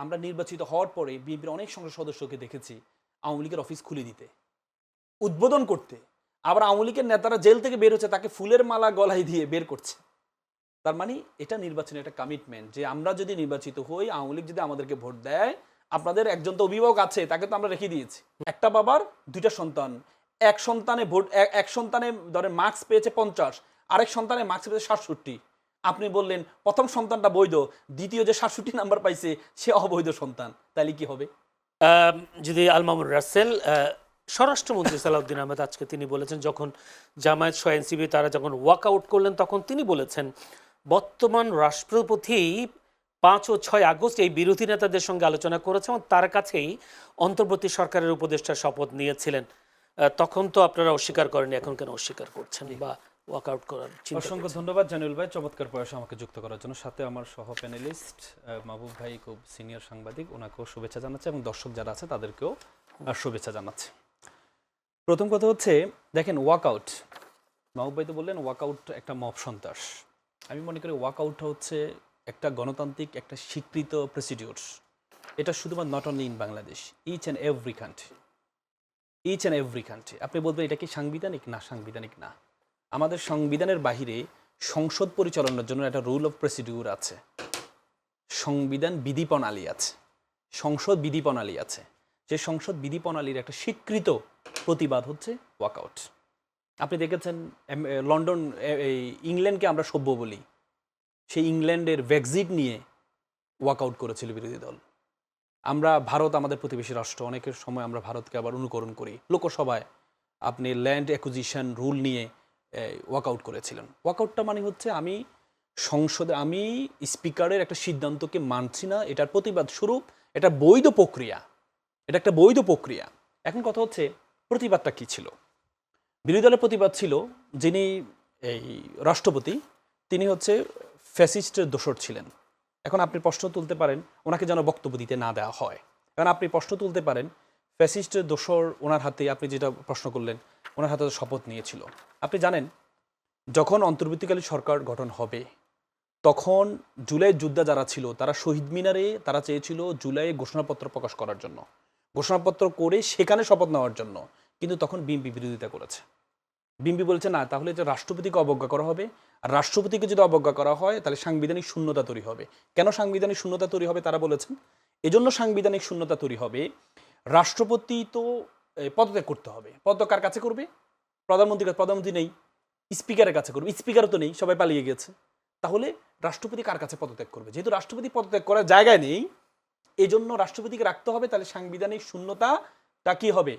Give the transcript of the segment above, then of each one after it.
আমরা নির্বাচিত হওয়ার পরে বিএনপির অনেক সংসদ সদস্যকে দেখেছি আওয়ামী লীগের অফিস খুলে দিতে, উদ্বোধন করতে। আবার আওয়ামী লীগের নেতারা জেল থেকে বের হচ্ছে, তাকে ফুলের মালা গলায় দিয়ে বের করছে। তার মানে এটা নির্বাচনের একটা কমিটমেন্ট যে আমরা যদি নির্বাচিত হই, আওয়ামী লীগ যদি আমাদেরকে ভোট দেয়, আপনাদের একজন তো অভিভাবক আছে, তাকে তো আমরা রেখে দিয়েছি। একটা বাবার দুইটা সন্তান, এক সন্তানে ভোট, এক সন্তানে ধরেন মার্কস পেয়েছে 50, আরেক সন্তানে মার্কস পেয়েছে 67। আপনি বললেন প্রথম সন্তানটা বৈধ, দ্বিতীয় যে 67 নাম্বার পাইছে সে অবৈধ সন্তান, তাইলে কি হবে? যদি আল মামুন রাসেল, স্বরাষ্ট্রমন্ত্রী সালাউদ্দিন আহমেদ আজকে তিনি বলেছেন, যখন জামায়াত সহ এনসিপি তারা যখন ওয়াকআউট করলেন, তখন তিনি বলেছেন বর্তমান রাষ্ট্রপতি 5 ও 6 আগস্ট এই বিরোধী নেতাদের সঙ্গে আলোচনা করেছেন এবং তার কাছেই অন্তর্বর্তী সরকারের উপদেষ্টার শপথ নিয়েছিলেন। তখন তো আপনারা অস্বীকার করেন, এখন কেন অস্বীকার করছেন বা ওয়াকআউট করার চিন্তা অসংখ্য করছেন? ধন্যবাদ জানুল ভাই, চমৎকার প্রয়াসে আমাকে যুক্ত করার জন্য। সাথে আমার সহ প্যানেলিস্ট মাহবুব ভাই, খুব সিনিয়র সাংবাদিক, ওনাকেও শুভেচ্ছা জানাচ্ছি এবং দর্শক যারা আছে তাদেরকেও শুভেচ্ছা জানাচ্ছি। প্রথম কথা হচ্ছে, দেখেন ওয়াকআউট, মাহবুব ভাই তো বললেন ওয়াকআউট একটা মব সন্ত্রাস। আমি মনে করি ওয়াকআউটটা হচ্ছে একটা গণতান্ত্রিক একটা স্বীকৃত প্রসিডিউর। এটা শুধুমাত্র not only in Bangladesh, each and every country, each and every country. আপনি বলবেন এটা কি সাংবিধানিক? না, সাংবিধানিক না। আমাদের সংবিধানের বাহিরে সংসদ পরিচালনার জন্য একটা রুল অফ প্রসিডিউর আছে, সংবিধান বিধি প্রণালী আছে, সংসদ বিধি প্রণালী আছে। যে সংসদ বিধি প্রণালীর একটা স্বীকৃত প্রতিবাদ হচ্ছে ওয়াকআউট। আপনি দেখেছেন লন্ডন, এই ইংল্যান্ডকে আমরা সভ্য বলি, সেই ইংল্যান্ডের ব্রেক্সিট নিয়ে ওয়াকআউট করেছিল বিরোধী দল। আমরা ভারত আমাদের প্রতিবেশী রাষ্ট্র, অনেকের সময় আমরা ভারতকে আবার অনুকরণ করি। লোকসভায় আপনি ল্যান্ড অ্যাকুইজিশন রুল নিয়ে ওয়াকআউট করেছিলেন। ওয়াকআউটটা মানে হচ্ছে আমি সংসদে আমি স্পিকারের একটা সিদ্ধান্তকে মানছি না, এটার প্রতিবাদ স্বরূপ। এটা বৈধ প্রক্রিয়া, এটা একটা বৈধ প্রক্রিয়া। এখন কথা হচ্ছে প্রতিবাদটা কি ছিল? বিরোধী দলের প্রতিবাদ ছিল যিনি এই রাষ্ট্রপতি, তিনি হচ্ছে ফ্যাসিস্টের দোসর ছিলেন। এখন আপনি প্রশ্ন তুলতে পারেন ওনাকে যেন বক্তব্য দিতে না দেওয়া হয়। কারণ আপনি প্রশ্ন তুলতে পারেন ফ্যাসিস্টের দোসর ওনার হাতে, আপনি যেটা প্রশ্ন করলেন, ওনার হাতে শপথ নিয়েছিল। আপনি জানেন যখন অন্তর্বর্তীকালীন সরকার গঠন হবে, তখন জুলাইয়ের যোদ্ধা যারা ছিল তারা শহীদ মিনারে তারা চেয়েছিল জুলাইয়ে ঘোষণাপত্র প্রকাশ করার জন্য, ঘোষণাপত্র করে সেখানে শপথ নেওয়ার জন্য। কিন্তু তখন বিএনপি বিরোধিতা করেছে। বিএনপি বলছে না, তাহলে এটা রাষ্ট্রপতিকে অবজ্ঞা করা হবে, আর রাষ্ট্রপতিকে যদি অবজ্ঞা করা হয় তাহলে সাংবিধানিক শূন্যতা তৈরি হবে। কেন সাংবিধানিক শূন্যতা তৈরি হবে তারা বলেছেন, এজন্য সাংবিধানিক শূন্যতা তৈরি হবে, রাষ্ট্রপতি তো পদত্যাগ করতে হবে। পদত্যাগ কার কাছে করবে? প্রধানমন্ত্রী নেই, স্পিকারের কাছে করবে, স্পিকারও তো নেই, সবাই পালিয়ে গেছে। তাহলে রাষ্ট্রপতি কার কাছে পদত্যাগ করবে? যেহেতু রাষ্ট্রপতি পদত্যাগ করার জায়গায় নেই, এজন্য রাষ্ট্রপতিকে রাখতে হবে, তাহলে সাংবিধানিক শূন্যতাটা কি হবে?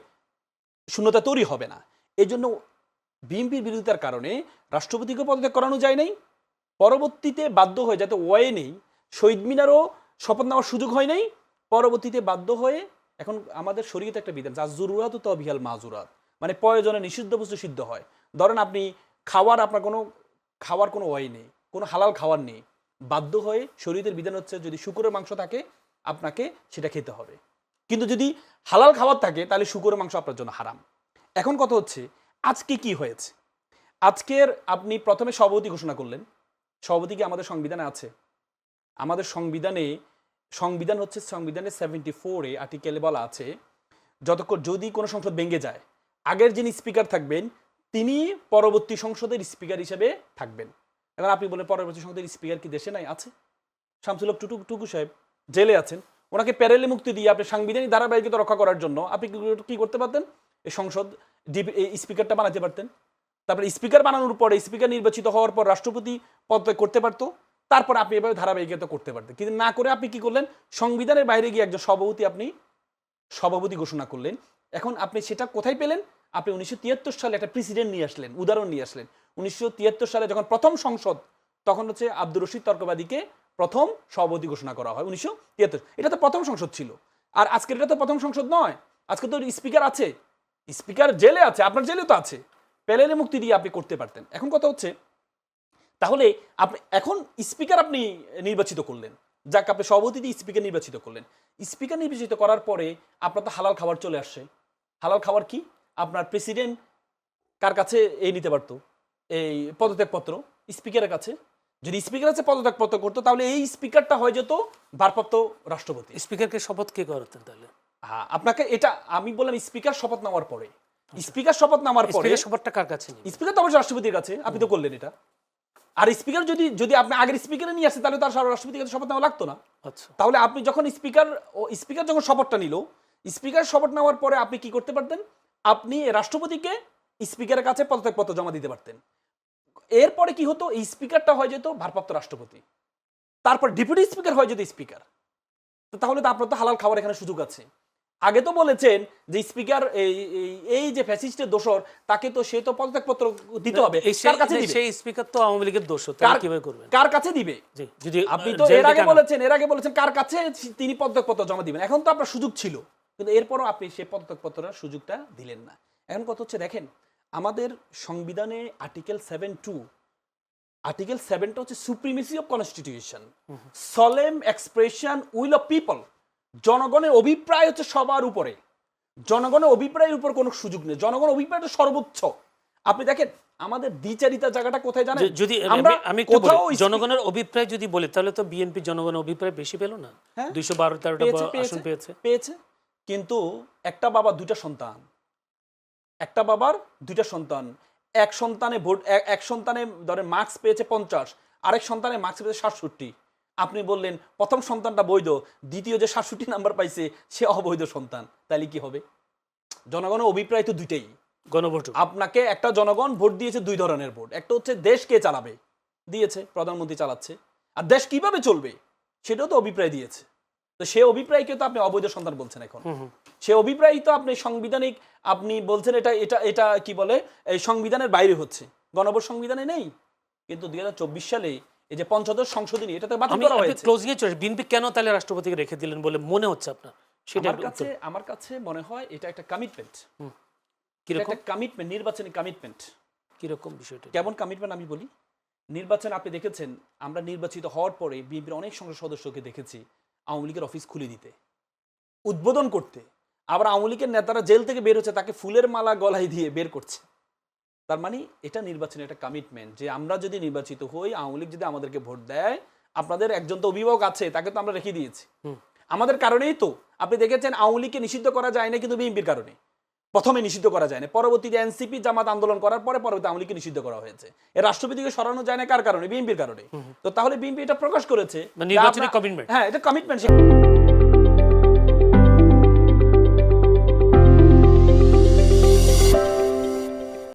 শূন্যতা তৈরি হবে না। এজন্য বিএনপির বিরোধিতার কারণে রাষ্ট্রপতিকে পদত্যাগ করানো যায় নাই। পরবর্তীতে বাধ্য হয়ে, যাতে ওয়ে নেই, শহীদ মিনারও শপথ নেওয়ার সুযোগ হয় নাই। পরবর্তীতে বাধ্য হয়ে এখন আমাদের শরীয়তে একটা বিধান, যা জরুরাত তো বিহাল মাজুরাত, মানে প্রয়োজনে নিষিদ্ধ বস্তু সিদ্ধ হয়। ধরেন আপনি আপনার খাওয়ার কোনো ওয়ে নেই, কোনো হালাল খাওয়ার নেই, বাধ্য হয়ে শরীয়তের বিধান হচ্ছে যদি শুকরের মাংস থাকে আপনাকে সেটা খেতে হবে। কিন্তু যদি হালাল খাবার থাকে তাহলে শুকরের মাংস আপনার জন্য হারাম। এখন কথা হচ্ছে আজকে কি হয়েছে? আজকের আপনি প্রথমে সভাপতি ঘোষণা করলেন। সভাপতি কি আমাদের সংবিধানে আছে? আমাদের সংবিধান হচ্ছে সংবিধানের 74-এ আর্টিকেলে বলা আছে, যতক্ষণ যদি কোনো সংসদ ভেঙে যায়, আগের যিনি স্পিকার থাকবেন তিনি পরবর্তী সংসদের স্পিকার হিসেবে থাকবেন। এখন আপনি বলেন পরবর্তী সংসদের স্পিকার কি দেশে নাই? আছে। শামসুল হক টুকু সাহেব জেলে আছেন, ওনাকে প্যারেলে মুক্তি দিয়ে আপনি সাংবিধানিক ধারাবাহিকতা রক্ষা করার জন্য আপনি কি করতে পারতেন? এই সংসদ স্পিকারটা বানাতে পারতেন। তারপরে স্পিকার বানানোর পরে, স্পিকার নির্বাচিত হওয়ার পর রাষ্ট্রপতি পদত্যাগ করতে পারতো। তারপর আপনি এভাবে ধারাবাহিকতা করতে পারতেন। কিন্তু না করে আপনি কি করলেন? সংবিধানের বাইরে গিয়ে একজন সভাপতি ঘোষণা করলেন। এখন আপনি সেটা কোথায় পেলেন? আপনি 1973 সালে একটা প্রেসিডেন্ট নিয়ে আসলেন, উদাহরণ নিয়ে আসলেন। 1973 সালে যখন প্রথম সংসদ, তখন হচ্ছে আব্দুর রশিদ তর্কবাদীকে প্রথম সভাপতি ঘোষণা করা হয় 1973। এটা তো প্রথম সংসদ ছিল। আর আজকের এটা তো প্রথম সংসদ নয়। আজকে তো স্পিকার আছে, স্পিকার জেলে আছে, আপনার জেলে তো আছে। প্যানেলে মুক্তি দিয়ে আপনি করতে পারতেন। এখন কথা হচ্ছে তাহলে আপনি এখন স্পিকার আপনি নির্বাচিত করলেন, যাক আপনি সভাপতি দিয়ে স্পিকার নির্বাচিত করলেন। স্পিকার নির্বাচিত করার পরে আপনার তো হালাল খাবার চলে আসছে। হালাল খাবার কি? আপনার প্রেসিডেন্ট কার কাছে নিতে পারতো এই পদত্যাগপত্র? স্পিকারের কাছে। যদি স্পিকার আছে পদত্যাগ করতো তাহলে এই স্পিকারটা হয়ে যেত ভারপ্রাপ্ত রাষ্ট্রপতি। স্পিকারকে শপথ কে করাতেন তাহলে? হ্যাঁ, আপনাকে এটা আমি বললাম স্পিকার শপথ নেওয়ার পরে। স্পিকার শপথ নেওয়ার পরে স্পিকার শপথটা কার কাছে নেবেন? স্পিকার তো অবশ্যই রাষ্ট্রপতির কাছে, আপনি তো করলেন এটা। আর স্পিকার যদি আপনি আগের স্পিকারে নিয়ে আসেন তাহলে তার রাষ্ট্রপতির কাছে শপথ নেওয়া লাগতো না। আচ্ছা, তাহলে আপনি যখন স্পিকার যখন শপথটা নিল, স্পিকার শপথ নেওয়ার পরে আপনি কি করতে পারতেন? আপনি রাষ্ট্রপতিকে স্পিকারের কাছে পদত্যাগপত্র জমা দিতে পারতেন। এরপরে কি হতো? এই স্পিকারটা হয়ে যেত ভারপ্রাপ্ত রাষ্ট্রপতি, তারপর ডেপুটি স্পিকার হয়ে যেত স্পিকার। তাহলে তো আপনার তো হালাল খাওয়ার এখানে সুযোগ আছে। আগে তো বলেছেন যে স্পিকার এই যে ফ্যাসিস্টের দোসর, তাকে তো সে তো পদত্যাগপত্র দিতে হবে। কার কাছে দিবে? সেই স্পিকার তো আওয়ামী লীগের দোষ, তাহলে কিভাবে করবেন? কার কাছে দিবে? জি, যদি আপনি তো এর আগে বলেছেন কার কাছে তিনি পদত্যাগপত্র জমা দিবেন। এখন তো আপনার সুযোগ ছিল, কিন্তু এরপরও আপনি সেই পদত্যাগপত্রের সুযোগটা দিলেন না। এখন কথা হচ্ছে, দেখেন আমাদের সংবিধানে আর্টিকেল 7(2), আর্টিকেল 7টা হচ্ছে supremacy of constitution, solemn expression will of people. জনগণের অভিপ্রায় হচ্ছে সবার উপরে, জনগণের অভিপ্রায়ের উপর কোনো সুযোগ নেই, জনগণের অভিপ্রায়টা সর্বোচ্চ। আপনি দেখেন আমাদের দ্বিচারিতার জায়গাটা কোথায় জানেন? যদি আমি একটু বলি, জনগণের অভিপ্রায় যদি বলি তাহলে তো বিএনপি জনগণের অভিপ্রায় বেশি পেল না? 212-13টা আসন পেয়েছে। কিন্তু একটা বাবা দুইটা সন্তান, একটা বাবার দুইটা সন্তান, এক সন্তানে ধরেন মার্কস পেয়েছে 50, আরেক সন্তানে মার্কস পেয়েছে 67। আপনি বললেন প্রথম সন্তানটা বৈধ, দ্বিতীয় যে 67 নাম্বার পাইছে সে অবৈধ সন্তান, তাহলে কি হবে? জনগণের অভিপ্রায় তো দুইটাই। গণভোট, আপনাকে একটা জনগণ ভোট দিয়েছে দুই ধরনের ভোট। একটা হচ্ছে দেশ কে চালাবে দিয়েছে, প্রধানমন্ত্রী চালাচ্ছে, আর দেশ কিভাবে চলবে সেটাও তো অভিপ্রায় দিয়েছে। তো সে অভিপ্রায়কে তো আপনি অবৈধ সন্তান বলছেন। এখন সে অভিপ্রায় তো আপনি সাংবিধানিক, আপনি বলছেন এটা এটা এটা কি বলে, এই সংবিধানের বাইরে হচ্ছে, গণভোট সংবিধানে নেই। কিন্তু 2024 সালে এই যে পঞ্চদশ সংশোধনী, এটাতে বাতিল করা হয়েছে। ক্লোজিং এ চলে বিএনপি কেন তাহলে রাষ্ট্রপতিকে রেখে দিলেন বলে মনে হচ্ছে আপনার? সেটা আমার কাছে মনে হয় এটা একটা কমিটমেন্ট। কিরকম কমিটমেন্ট? নির্বাচনী কমিটমেন্ট। কিরকম বিষয়টা? কেমন কমিটমেন্ট আমি বলি। নির্বাচন আপনি দেখেছেন, আমরা নির্বাচিত হওয়ার পরে বিএনপির অনেক সংসদ সদস্যকে দেখেছি আওয়ামী লীগের অফিস খুলে দিতে, উদ্বোধন করতে। আবার আওয়ামী লীগের নেতারা জেল থেকে বের হচ্ছে, তাকে ফুলের মালা গলায় দিয়ে বের করছে। তার মানে এটা নির্বাচনের একটা কমিটমেন্ট, যে আমরা যদি নির্বাচিত হই, আওয়ামী লীগ যদি আমাদেরকে ভোট দেয়, আপনাদের একজন তো অভিভাবক আছে, তাকে তো আমরা রেখে দিয়েছি। আমাদের কারণেই তো আপনি দেখেছেন আওয়ামী লীগকে নিষিদ্ধ করা যায় না, কিন্তু বিএনপির কারণে। প্রথমে নিষিদ্ধ করা যায় না, পরবর্তীতে এনসিপি জামাত আন্দোলন করার পরে পরবর্তী আওয়ামী লীগকে নিষিদ্ধ করা হয়েছে। এর রাষ্ট্রপতিকে সরানো যায় না কার কারণে? বিএনপির কারণে। তো তাহলে বিএনপি এটা প্রকাশ করেছে নির্বাচনী কমিটমেন্ট। হ্যাঁ, এটা কমিটমেন্ট।